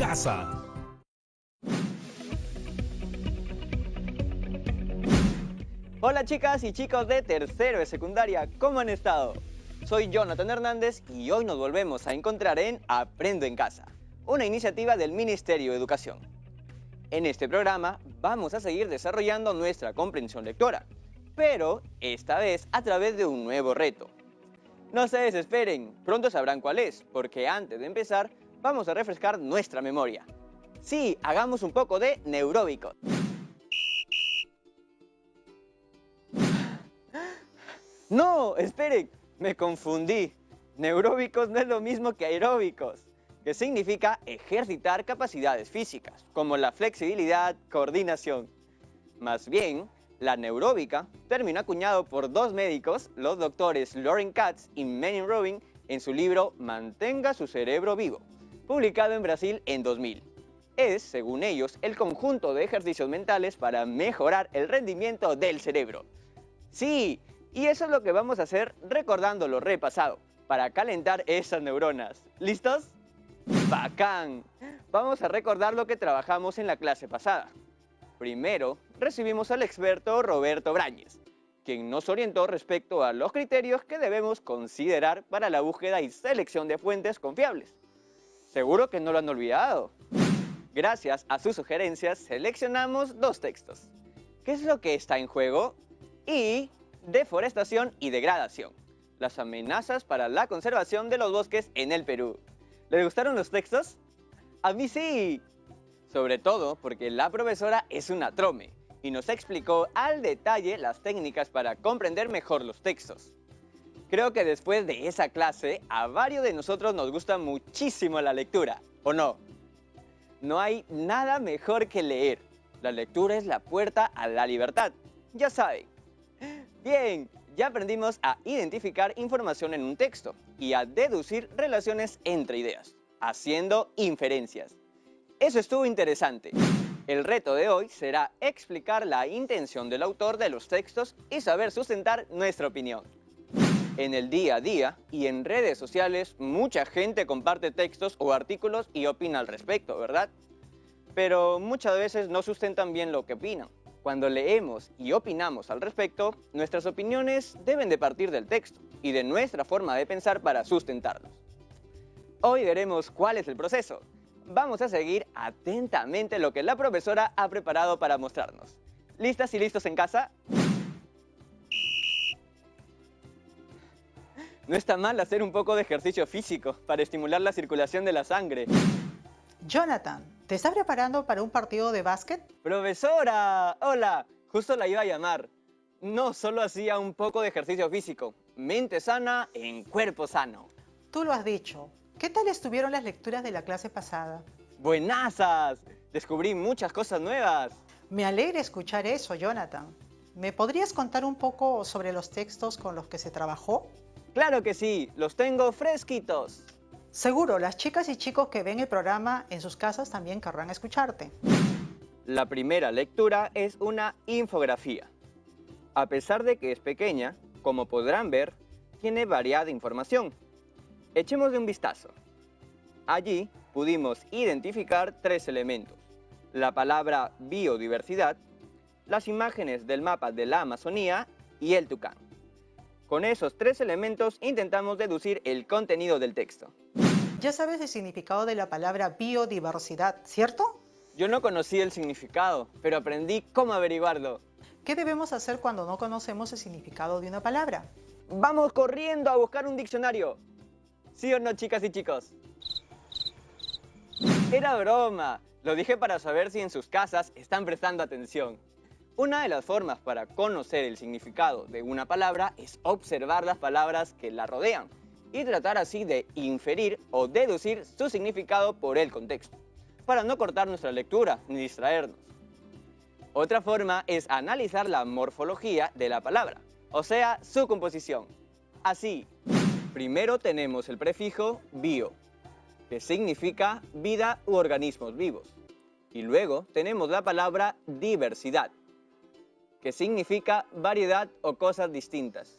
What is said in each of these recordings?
casa. Hola chicas y chicos de tercero de secundaria, ¿cómo han estado? Soy Jonathan Hernández y hoy nos volvemos a encontrar en Aprendo en Casa, una iniciativa del Ministerio de Educación. En este programa vamos a seguir desarrollando nuestra comprensión lectora, pero esta vez a través de un nuevo reto. No se desesperen, pronto sabrán cuál es, porque antes de empezar vamos a refrescar nuestra memoria. Sí, hagamos un poco de neuróbicos. No, esperen, me confundí. Neuróbicos no es lo mismo que aeróbicos, que significa ejercitar capacidades físicas, como la flexibilidad, coordinación. Más bien, la neuróbica, término acuñado por dos médicos, los doctores Lauren Katz y Manning Robin, en su libro Mantenga su cerebro vivo, publicado en Brasil en 2000. Es, según ellos, el conjunto de ejercicios mentales para mejorar el rendimiento del cerebro. Sí, y eso es lo que vamos a hacer recordando lo repasado, para calentar esas neuronas. ¿Listos? ¡Bacán! Vamos a recordar lo que trabajamos en la clase pasada. Primero, recibimos al experto Roberto Brañez, quien nos orientó respecto a los criterios que debemos considerar para la búsqueda y selección de fuentes confiables. ¿Seguro que no lo han olvidado? Gracias a sus sugerencias, seleccionamos dos textos. ¿Qué es lo que está en juego? Y deforestación y degradación, las amenazas para la conservación de los bosques en el Perú. ¿Les gustaron los textos? ¡A mí sí! Sobre todo porque la profesora es una trome y nos explicó al detalle las técnicas para comprender mejor los textos. Creo que después de esa clase, a varios de nosotros nos gusta muchísimo la lectura, ¿o no? No hay nada mejor que leer. La lectura es la puerta a la libertad, ya saben. Bien, ya aprendimos a identificar información en un texto y a deducir relaciones entre ideas, haciendo inferencias. Eso estuvo interesante. El reto de hoy será explicar la intención del autor de los textos y saber sustentar nuestra opinión. En el día a día y en redes sociales, mucha gente comparte textos o artículos y opina al respecto, ¿verdad? Pero muchas veces no sustentan bien lo que opinan. Cuando leemos y opinamos al respecto, nuestras opiniones deben de partir del texto y de nuestra forma de pensar para sustentarlos. Hoy veremos cuál es el proceso. Vamos a seguir atentamente lo que la profesora ha preparado para mostrarnos. ¿Listas y listos en casa? No está mal hacer un poco de ejercicio físico para estimular la circulación de la sangre. Jonathan, ¿te estás preparando para un partido de básquet? ¡Profesora! ¡Hola! Justo la iba a llamar. No, solo hacía un poco de ejercicio físico. Mente sana en cuerpo sano. Tú lo has dicho. ¿Qué tal estuvieron las lecturas de la clase pasada? ¡Buenazas! Descubrí muchas cosas nuevas. Me alegra escuchar eso, Jonathan. ¿Me podrías contar un poco sobre los textos con los que se trabajó? ¡Claro que sí! ¡Los tengo fresquitos! Seguro, las chicas y chicos que ven el programa en sus casas también querrán escucharte. La primera lectura es una infografía. A pesar de que es pequeña, como podrán ver, tiene variada información. Echémosle un vistazo. Allí pudimos identificar tres elementos: la palabra biodiversidad, las imágenes del mapa de la Amazonía y el tucán. Con esos tres elementos intentamos deducir el contenido del texto. Ya sabes el significado de la palabra biodiversidad, ¿cierto? Yo no conocí el significado, pero aprendí cómo averiguarlo. ¿Qué debemos hacer cuando no conocemos el significado de una palabra? ¡Vamos corriendo a buscar un diccionario! ¿Sí o no, chicas y chicos? Era broma. Lo dije para saber si en sus casas están prestando atención. Una de las formas para conocer el significado de una palabra es observar las palabras que la rodean y tratar así de inferir o deducir su significado por el contexto, para no cortar nuestra lectura ni distraernos. Otra forma es analizar la morfología de la palabra, o sea, su composición. Así, primero tenemos el prefijo bio, que significa vida u organismos vivos. Y luego tenemos la palabra diversidad, que significa variedad o cosas distintas.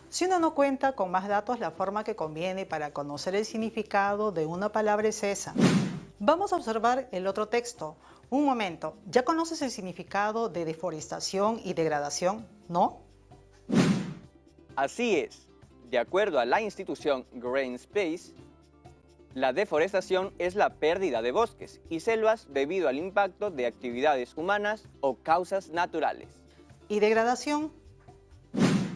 Si uno no cuenta con más datos, la forma que conviene para conocer el significado de una palabra es esa. Vamos a observar el otro texto. Un momento, ¿ya conoces el significado de deforestación y degradación? ¿No? Así es, de acuerdo a la institución Green Space, la deforestación es la pérdida de bosques y selvas debido al impacto de actividades humanas o causas naturales. ¿Y degradación?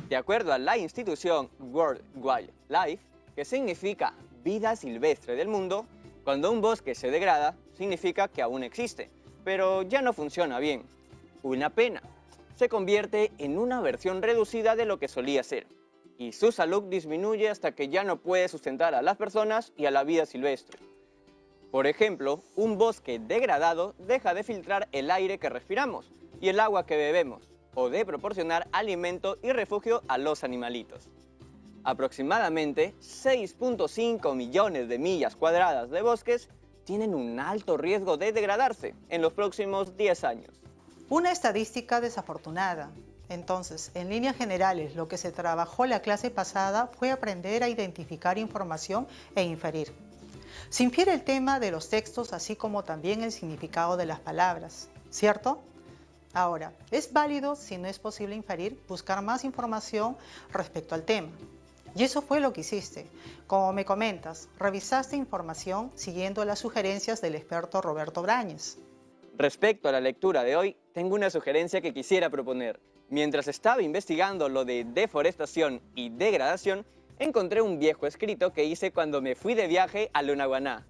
De acuerdo a la institución World Wildlife, que significa vida silvestre del mundo, cuando un bosque se degrada, significa que aún existe, pero ya no funciona bien. Una pena. Se convierte en una versión reducida de lo que solía ser, y su salud disminuye hasta que ya no puede sustentar a las personas y a la vida silvestre. Por ejemplo, un bosque degradado deja de filtrar el aire que respiramos y el agua que bebemos, o de proporcionar alimento y refugio a los animalitos. Aproximadamente 6.5 millones de millas cuadradas de bosques tienen un alto riesgo de degradarse en los próximos 10 años. Una estadística desafortunada. Entonces, en líneas generales, lo que se trabajó la clase pasada fue aprender a identificar información e inferir. Se infiere el tema de los textos, así como también el significado de las palabras, ¿cierto? Ahora, es válido, si no es posible inferir, buscar más información respecto al tema. Y eso fue lo que hiciste. Como me comentas, revisaste información siguiendo las sugerencias del experto Roberto Brañes. Respecto a la lectura de hoy, tengo una sugerencia que quisiera proponer. Mientras estaba investigando lo de deforestación y degradación, encontré un viejo escrito que hice cuando me fui de viaje a Lunahuaná.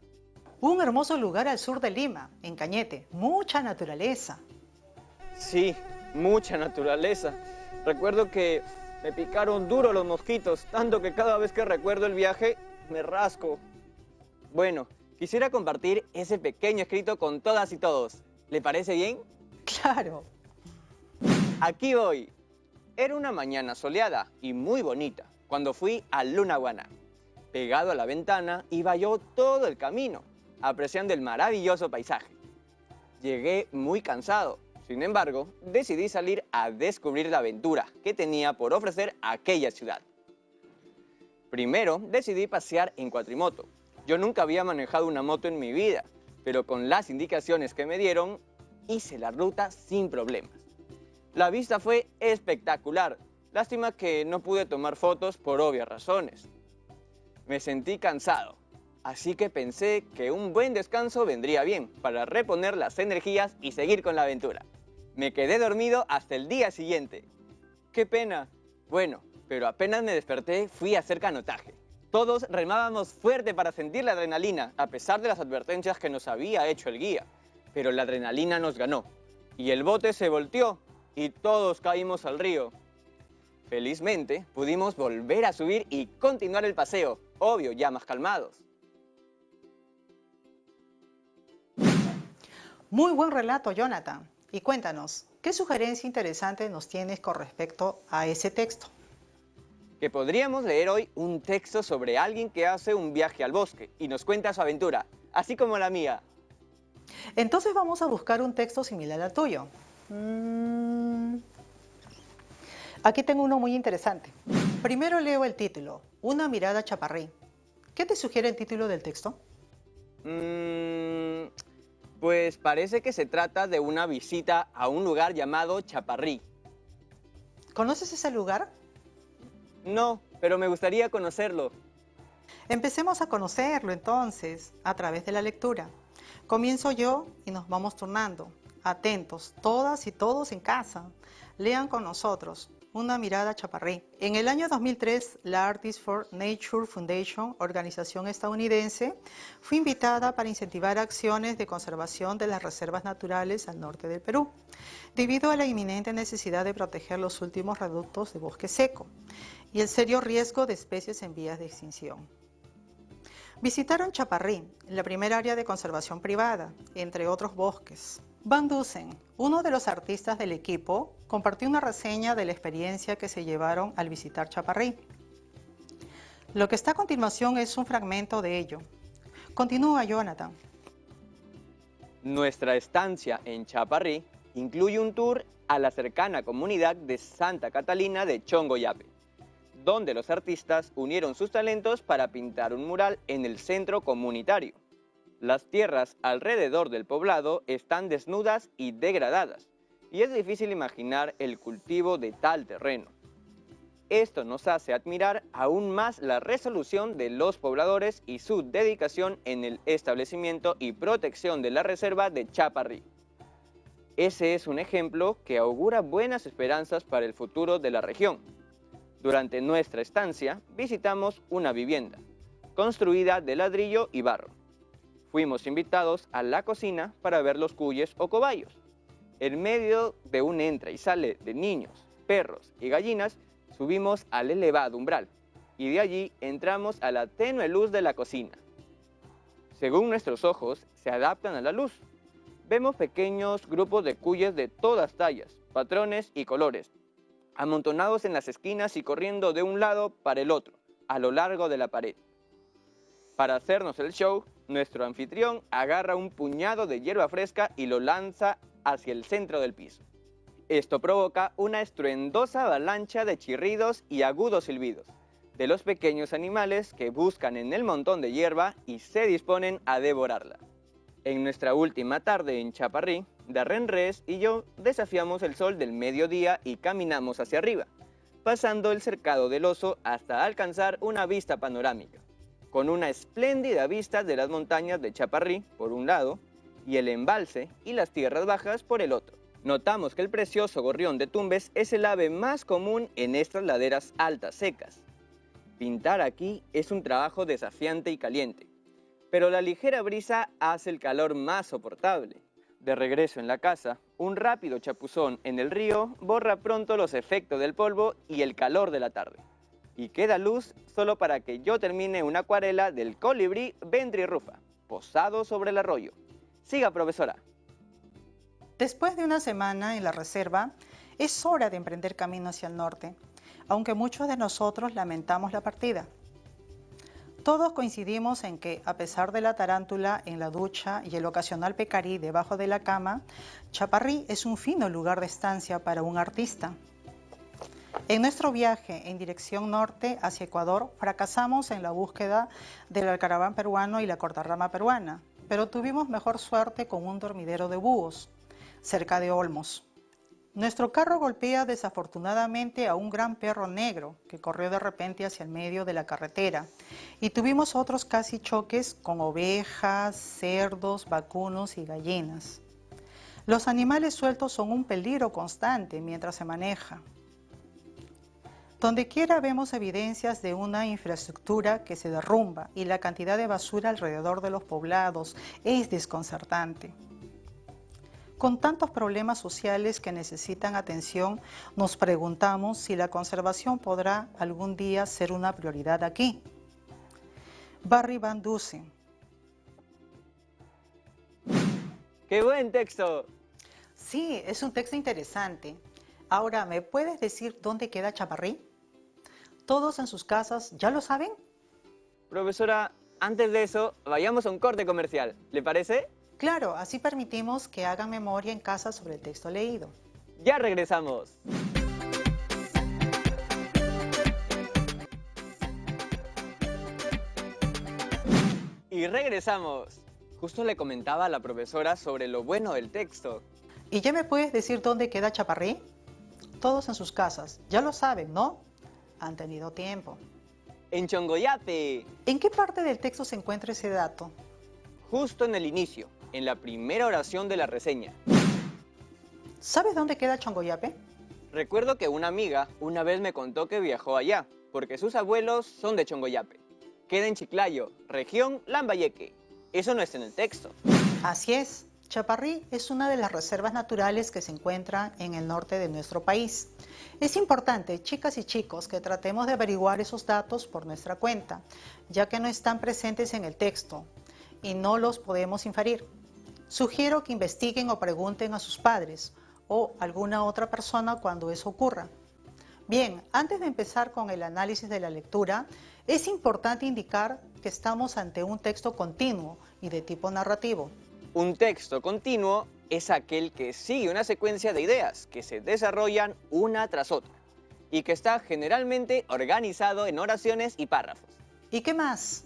Un hermoso lugar al sur de Lima, en Cañete, mucha naturaleza. Sí, mucha naturaleza. Recuerdo que me picaron duro los mosquitos, tanto que cada vez que recuerdo el viaje me rasco. Bueno, quisiera compartir ese pequeño escrito con todas y todos. ¿Le parece bien? Claro. Aquí voy. Era una mañana soleada y muy bonita cuando fui a Lunahuaná. Pegado a la ventana iba yo todo el camino, apreciando el maravilloso paisaje. Llegué muy cansado. Sin embargo, decidí salir a descubrir la aventura que tenía por ofrecer aquella ciudad. Primero, decidí pasear en cuatrimoto. Yo nunca había manejado una moto en mi vida, pero con las indicaciones que me dieron, hice la ruta sin problemas. La vista fue espectacular. Lástima que no pude tomar fotos por obvias razones. Me sentí cansado, así que pensé que un buen descanso vendría bien para reponer las energías y seguir con la aventura. Me quedé dormido hasta el día siguiente. ¡Qué pena! Bueno, pero apenas me desperté fui a hacer canotaje. Todos remábamos fuerte para sentir la adrenalina, a pesar de las advertencias que nos había hecho el guía. Pero la adrenalina nos ganó, y el bote se volteó, y todos caímos al río. Felizmente, pudimos volver a subir y continuar el paseo, obvio, ya más calmados. Muy buen relato, Jonathan. Y cuéntanos, ¿qué sugerencia interesante nos tienes con respecto a ese texto? Que podríamos leer hoy un texto sobre alguien que hace un viaje al bosque y nos cuenta su aventura, así como la mía. Entonces vamos a buscar un texto similar al tuyo. Aquí tengo uno muy interesante. Primero leo el título, Una mirada chaparrí. ¿Qué te sugiere el título del texto? Pues parece que se trata de una visita a un lugar llamado Chaparrí. ¿Conoces ese lugar? No, pero me gustaría conocerlo. Empecemos a conocerlo entonces, a través de la lectura. Comienzo yo y nos vamos turnando. Atentos, todas y todos en casa. Lean con nosotros. Una mirada chaparrí. En el año 2003, la Artists for Nature Foundation, organización estadounidense, fue invitada para incentivar acciones de conservación de las reservas naturales al norte del Perú, debido a la inminente necesidad de proteger los últimos reductos de bosque seco y el serio riesgo de especies en vías de extinción. Visitaron Chaparrí, la primera área de conservación privada, entre otros bosques. Van Dusen, uno de los artistas del equipo, compartió una reseña de la experiencia que se llevaron al visitar Chaparrí. Lo que está a continuación es un fragmento de ello. Continúa, Jonathan. Nuestra estancia en Chaparrí incluye un tour a la cercana comunidad de Santa Catalina de Chongoyape, donde los artistas unieron sus talentos para pintar un mural en el centro comunitario. Las tierras alrededor del poblado están desnudas y degradadas, y es difícil imaginar el cultivo de tal terreno. Esto nos hace admirar aún más la resolución de los pobladores y su dedicación en el establecimiento y protección de la reserva de Chaparrí. Ese es un ejemplo que augura buenas esperanzas para el futuro de la región. Durante nuestra estancia visitamos una vivienda, construida de ladrillo y barro. Fuimos invitados a la cocina para ver los cuyes o cobayos. En medio de un entra y sale de niños, perros y gallinas, subimos al elevado umbral y de allí entramos a la tenue luz de la cocina. Según nuestros ojos se adaptan a la luz, vemos pequeños grupos de cuyes de todas tallas, patrones y colores, amontonados en las esquinas y corriendo de un lado para el otro, a lo largo de la pared. Para hacernos el show, nuestro anfitrión agarra un puñado de hierba fresca y lo lanza hacia el centro del piso. Esto provoca una estruendosa avalancha de chirridos y agudos silbidos de los pequeños animales que buscan en el montón de hierba y se disponen a devorarla. En nuestra última tarde en Chaparrí, Darren Res y yo desafiamos el sol del mediodía y caminamos hacia arriba, pasando el cercado del oso hasta alcanzar una vista panorámica, con una espléndida vista de las montañas de Chaparrí por un lado y el embalse y las tierras bajas por el otro. Notamos que el precioso gorrión de Tumbes es el ave más común en estas laderas altas secas. Pintar aquí es un trabajo desafiante y caliente, pero la ligera brisa hace el calor más soportable. De regreso en la casa, un rápido chapuzón en el río borra pronto los efectos del polvo y el calor de la tarde. Y queda luz solo para que yo termine una acuarela del colibrí ventrirrufa, posado sobre el arroyo. Siga, profesora. Después de una semana en la reserva, es hora de emprender camino hacia el norte, aunque muchos de nosotros lamentamos la partida. Todos coincidimos en que, a pesar de la tarántula en la ducha y el ocasional pecarí debajo de la cama, Chaparrí es un fino lugar de estancia para un artista. En nuestro viaje en dirección norte hacia Ecuador, fracasamos en la búsqueda del alcaraván peruano y la cortarrama peruana, pero tuvimos mejor suerte con un dormidero de búhos, cerca de Olmos. Nuestro carro golpea desafortunadamente a un gran perro negro que corrió de repente hacia el medio de la carretera y tuvimos otros casi choques con ovejas, cerdos, vacunos y gallinas. Los animales sueltos son un peligro constante mientras se maneja. Donde quiera vemos evidencias de una infraestructura que se derrumba y la cantidad de basura alrededor de los poblados es desconcertante. Con tantos problemas sociales que necesitan atención, nos preguntamos si la conservación podrá algún día ser una prioridad aquí. Barry Van Dusen. ¡Qué buen texto! Sí, es un texto interesante. Ahora, ¿me puedes decir dónde queda Chaparrí? ¿Todos en sus casas ya lo saben? Profesora, antes de eso, vayamos a un corte comercial. ¿Le parece? Claro, así permitimos que hagan memoria en casa sobre el texto leído. ¡Ya regresamos! Y regresamos. Justo le comentaba a la profesora sobre lo bueno del texto. ¿Y ya me puedes decir dónde queda Chaparrí? Todos en sus casas. Ya lo saben, ¿no? Han tenido tiempo. En Chongoyape. ¿En qué parte del texto se encuentra ese dato? Justo en el inicio, en la primera oración de la reseña. ¿Sabes dónde queda Chongoyape? Recuerdo que una amiga una vez me contó que viajó allá, porque sus abuelos son de Chongoyape. Queda en Chiclayo, región Lambayeque. Eso no está en el texto. Así es. Chaparrí es una de las reservas naturales que se encuentra en el norte de nuestro país. Es importante, chicas y chicos, que tratemos de averiguar esos datos por nuestra cuenta, ya que no están presentes en el texto y no los podemos inferir. Sugiero que investiguen o pregunten a sus padres o alguna otra persona cuando eso ocurra. Bien, antes de empezar con el análisis de la lectura, es importante indicar que estamos ante un texto continuo y de tipo narrativo. Un texto continuo es aquel que sigue una secuencia de ideas que se desarrollan una tras otra y que está generalmente organizado en oraciones y párrafos. ¿Y qué más?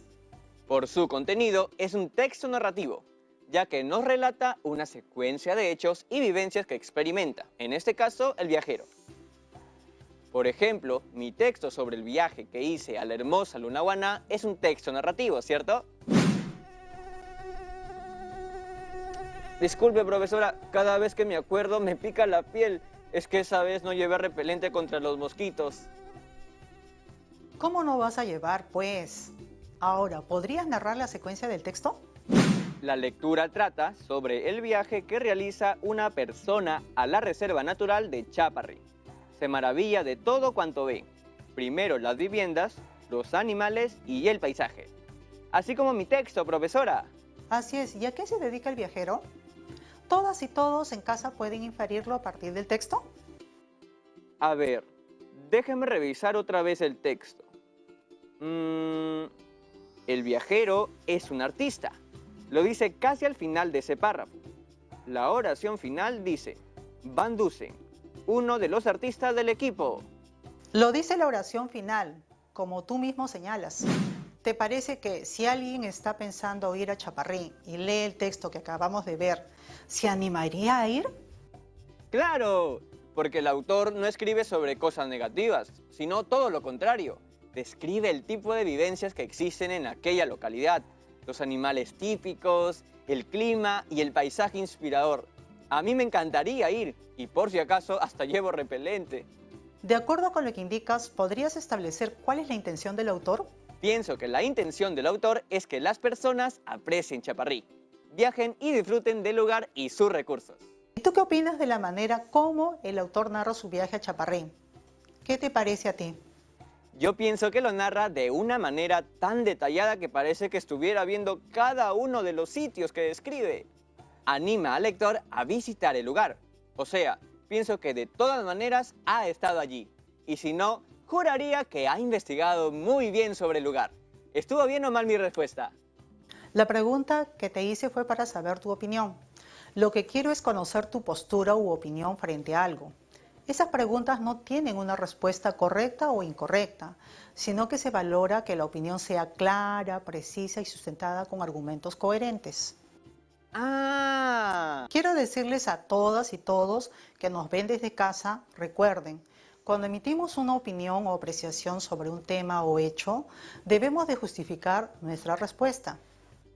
Por su contenido, es un texto narrativo, ya que nos relata una secuencia de hechos y vivencias que experimenta, en este caso, el viajero. Por ejemplo, mi texto sobre el viaje que hice a la hermosa Lunahuaná es un texto narrativo, ¿cierto? Disculpe, profesora, cada vez que me acuerdo me pica la piel. Es que esa vez no llevé repelente contra los mosquitos. ¿Cómo no vas a llevar, pues? Ahora, ¿podrías narrar la secuencia del texto? La lectura trata sobre el viaje que realiza una persona a la Reserva Natural de Chaparrí. Se maravilla de todo cuanto ve. Primero las viviendas, los animales y el paisaje. Así como mi texto, profesora. Así es, ¿y a qué se dedica el viajero? ¿Todas y todos en casa pueden inferirlo a partir del texto? A ver, déjame revisar otra vez el texto. El viajero es un artista. Lo dice casi al final de ese párrafo. La oración final dice: Van Dusen, uno de los artistas del equipo. Lo dice la oración final, como tú mismo señalas. ¿Te parece que si alguien está pensando ir a Chaparrí y lee el texto que acabamos de ver, se animaría a ir? ¡Claro! Porque el autor no escribe sobre cosas negativas, sino todo lo contrario. Describe el tipo de vivencias que existen en aquella localidad, los animales típicos, el clima y el paisaje inspirador. A mí me encantaría ir, y por si acaso hasta llevo repelente. De acuerdo con lo que indicas, ¿podrías establecer cuál es la intención del autor? Pienso que la intención del autor es que las personas aprecien Chaparrí, viajen y disfruten del lugar y sus recursos. ¿Y tú qué opinas de la manera como el autor narra su viaje a Chaparrí? ¿Qué te parece a ti? Yo pienso que lo narra de una manera tan detallada que parece que estuviera viendo cada uno de los sitios que describe. Anima al lector a visitar el lugar. O sea, pienso que de todas maneras ha estado allí. Y si no, juraría que ha investigado muy bien sobre el lugar. ¿Estuvo bien o mal mi respuesta? La pregunta que te hice fue para saber tu opinión. Lo que quiero es conocer tu postura u opinión frente a algo. Esas preguntas no tienen una respuesta correcta o incorrecta, sino que se valora que la opinión sea clara, precisa y sustentada con argumentos coherentes. ¡Ah! Quiero decirles a todas y todos que nos ven desde casa, recuerden, cuando emitimos una opinión o apreciación sobre un tema o hecho, debemos de justificar nuestra respuesta.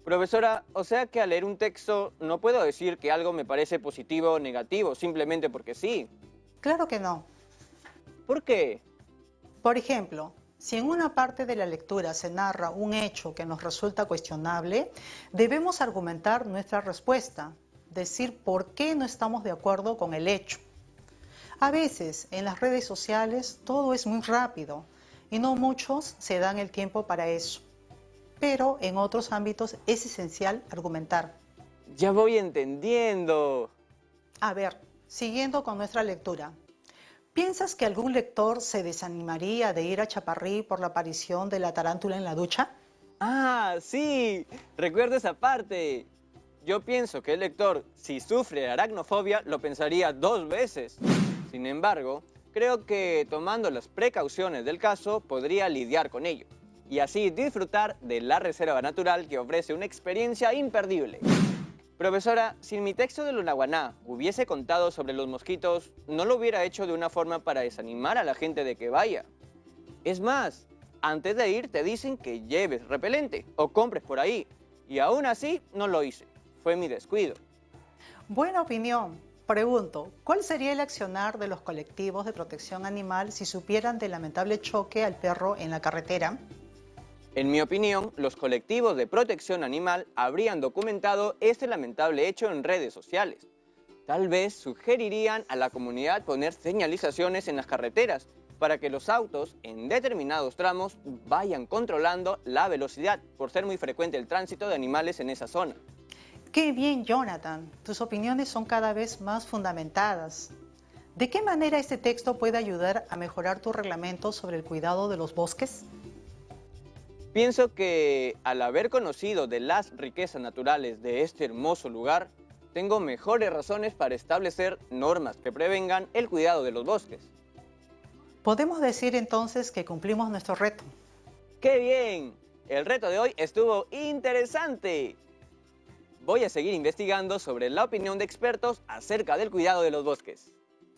Profesora, o sea que al leer un texto no puedo decir que algo me parece positivo o negativo, simplemente porque sí. Claro que no. ¿Por qué? Por ejemplo, si en una parte de la lectura se narra un hecho que nos resulta cuestionable, debemos argumentar nuestra respuesta, decir por qué no estamos de acuerdo con el hecho. A veces, en las redes sociales, todo es muy rápido y no muchos se dan el tiempo para eso. Pero en otros ámbitos es esencial argumentar. Ya voy entendiendo. A ver, siguiendo con nuestra lectura. ¿Piensas que algún lector se desanimaría de ir a Chaparrí por la aparición de la tarántula en la ducha? Ah, sí, recuerdo esa parte. Yo pienso que el lector, si sufre aracnofobia, lo pensaría 2 veces. Sin embargo, creo que tomando las precauciones del caso, podría lidiar con ello y así disfrutar de la reserva natural que ofrece una experiencia imperdible. Profesora, si en mi texto de Lunahuaná hubiese contado sobre los mosquitos, no lo hubiera hecho de una forma para desanimar a la gente de que vaya. Es más, antes de ir te dicen que lleves repelente o compres por ahí, y aún así no lo hice. Fue mi descuido. Buena opinión. Pregunto, ¿cuál sería el accionar de los colectivos de protección animal si supieran del lamentable choque al perro en la carretera? En mi opinión, los colectivos de protección animal habrían documentado este lamentable hecho en redes sociales. Tal vez sugerirían a la comunidad poner señalizaciones en las carreteras para que los autos en determinados tramos vayan controlando la velocidad por ser muy frecuente el tránsito de animales en esa zona. Qué bien, Jonathan. Tus opiniones son cada vez más fundamentadas. ¿De qué manera este texto puede ayudar a mejorar tu reglamento sobre el cuidado de los bosques? Pienso que al haber conocido de las riquezas naturales de este hermoso lugar, tengo mejores razones para establecer normas que prevengan el cuidado de los bosques. Podemos decir entonces que cumplimos nuestro reto. ¡Qué bien! El reto de hoy estuvo interesante. Voy a seguir investigando sobre la opinión de expertos acerca del cuidado de los bosques.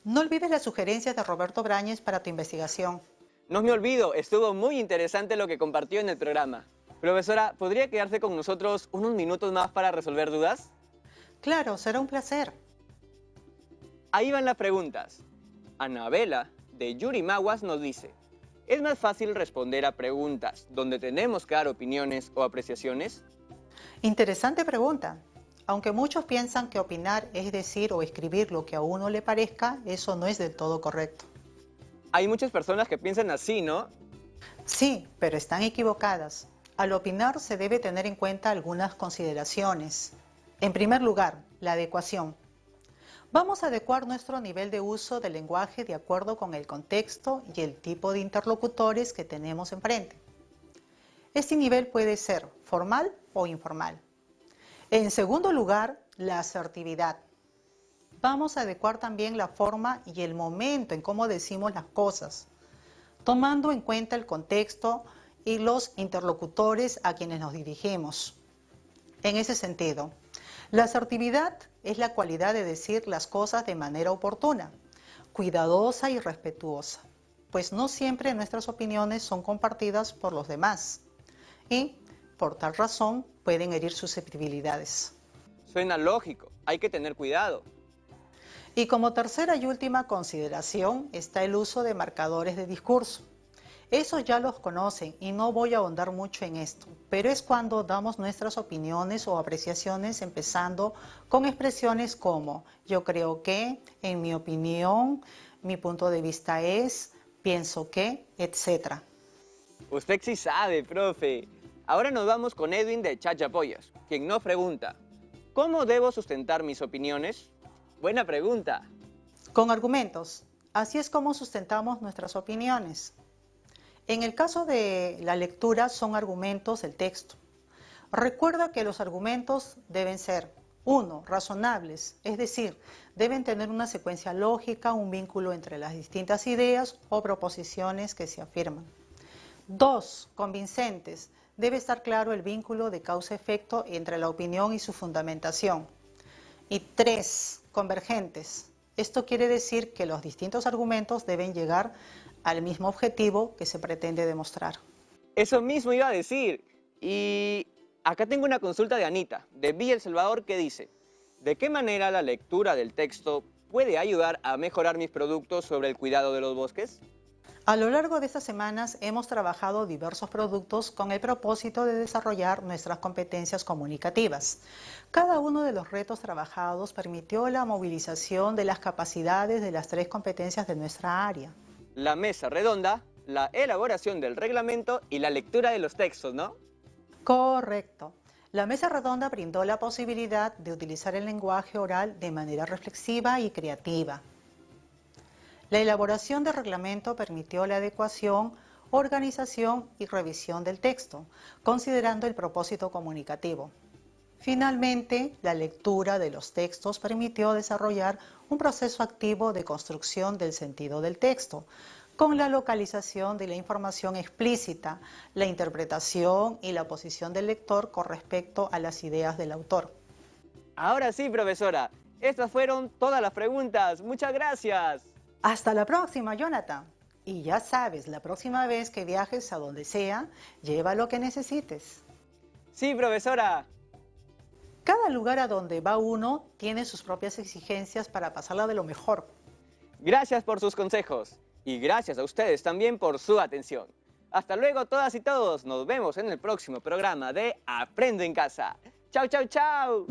No olvides las sugerencias de Roberto Brañez para tu investigación. No me olvido, estuvo muy interesante lo que compartió en el programa. Profesora, ¿podría quedarse con nosotros unos minutos más para resolver dudas? Claro, será un placer. Ahí van las preguntas. Anabela, de Yurimaguas, nos dice: ¿es más fácil responder a preguntas donde tenemos que dar opiniones o apreciaciones? Interesante pregunta. Aunque muchos piensan que opinar es decir o escribir lo que a uno le parezca, eso no es del todo correcto. Hay muchas personas que piensan así, ¿no? Sí, pero están equivocadas. Al opinar se debe tener en cuenta algunas consideraciones. En primer lugar, la adecuación. Vamos a adecuar nuestro nivel de uso del lenguaje de acuerdo con el contexto y el tipo de interlocutores que tenemos enfrente. Este nivel puede ser formal o informal. En segundo lugar, la asertividad. Vamos a adecuar también la forma y el momento en cómo decimos las cosas, tomando en cuenta el contexto y los interlocutores a quienes nos dirigimos. En ese sentido, la asertividad es la cualidad de decir las cosas de manera oportuna, cuidadosa y respetuosa, pues no siempre nuestras opiniones son compartidas por los demás y, por tal razón, pueden herir susceptibilidades. Suena lógico, hay que tener cuidado. Y como tercera y última consideración está el uso de marcadores de discurso. Esos ya los conocen y no voy a ahondar mucho en esto, pero es cuando damos nuestras opiniones o apreciaciones empezando con expresiones como yo creo que, en mi opinión, mi punto de vista es, pienso que, etc. Usted sí sabe, profe. Ahora nos vamos con Edwin de Chachapollas, quien nos pregunta: ¿cómo debo sustentar mis opiniones? Buena pregunta. Con argumentos. Así es como sustentamos nuestras opiniones. En el caso de la lectura son argumentos del texto. Recuerda que los argumentos deben ser: 1. Razonables, es decir, deben tener una secuencia lógica, un vínculo entre las distintas ideas o proposiciones que se afirman. 2. Convincentes, debe estar claro el vínculo de causa-efecto entre la opinión y su fundamentación. Y 3. Convergentes. Esto quiere decir que los distintos argumentos deben llegar al mismo objetivo que se pretende demostrar. Eso mismo iba a decir. Y acá tengo una consulta de Anita, de Villa El Salvador, que dice: ¿de qué manera la lectura del texto puede ayudar a mejorar mis productos sobre el cuidado de los bosques? A lo largo de estas semanas hemos trabajado diversos productos con el propósito de desarrollar nuestras competencias comunicativas. Cada uno de los retos trabajados permitió la movilización de las capacidades de las 3 competencias de nuestra área. La mesa redonda, la elaboración del reglamento y la lectura de los textos, ¿no? Correcto. La mesa redonda brindó la posibilidad de utilizar el lenguaje oral de manera reflexiva y creativa. La elaboración del reglamento permitió la adecuación, organización y revisión del texto, considerando el propósito comunicativo. Finalmente, la lectura de los textos permitió desarrollar un proceso activo de construcción del sentido del texto, con la localización de la información explícita, la interpretación y la posición del lector con respecto a las ideas del autor. Ahora sí, profesora. Estas fueron todas las preguntas. Muchas gracias. Hasta la próxima, Jonathan. Y ya sabes, la próxima vez que viajes a donde sea, lleva lo que necesites. Sí, profesora. Cada lugar a donde va uno tiene sus propias exigencias para pasarla de lo mejor. Gracias por sus consejos. Y gracias a ustedes también por su atención. Hasta luego, todas y todos. Nos vemos en el próximo programa de Aprendo en Casa. ¡Chao, chao, chao!